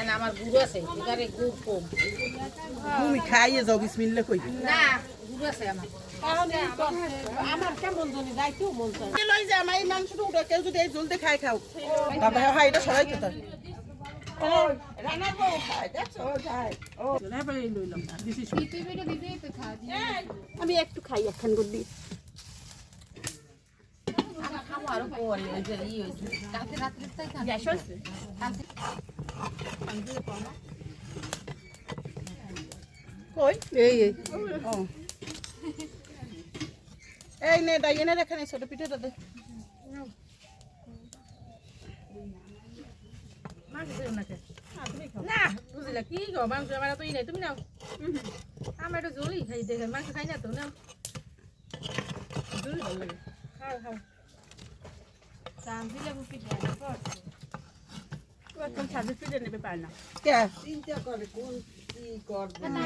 না আমার গুড় আছে এখানে গুড় কম তুমি খাইয়ে যাও বিসমিল্লাহ কই না গুড় আছে আমার কেমন জানি যাইতেও মন চায় লই যা আমার এই মাংসটা উঠে কেউ যদি এই জলদি খাই খাও বাবা হ্যাঁ এটা সবাই খেতে রান্নার বউ খায় দেখছো খায় ও এবারে লইলাম না দিছি আমি একটু খাই একখান করে দিই খাওয়ারও পরে ওই যে ই হয়েছে কালকে রাত্রে তাই গ্যাস হচ্ছে কই এই এই ও এই নে দাই এনে রেখে নে ছোট পিঠাটা দে না বুঝলা কি গো মাংস আমার তো ই নাই তুমি নাও আমার একটু জলই খাই দেখেন মাংস খাই না তো নাও জলই ভালো লাগে খাও খাও চান্দিলে বুপি এখন সাজে ফিরে নেবে পায় না কে চিন্তা করে কোন কি করবে না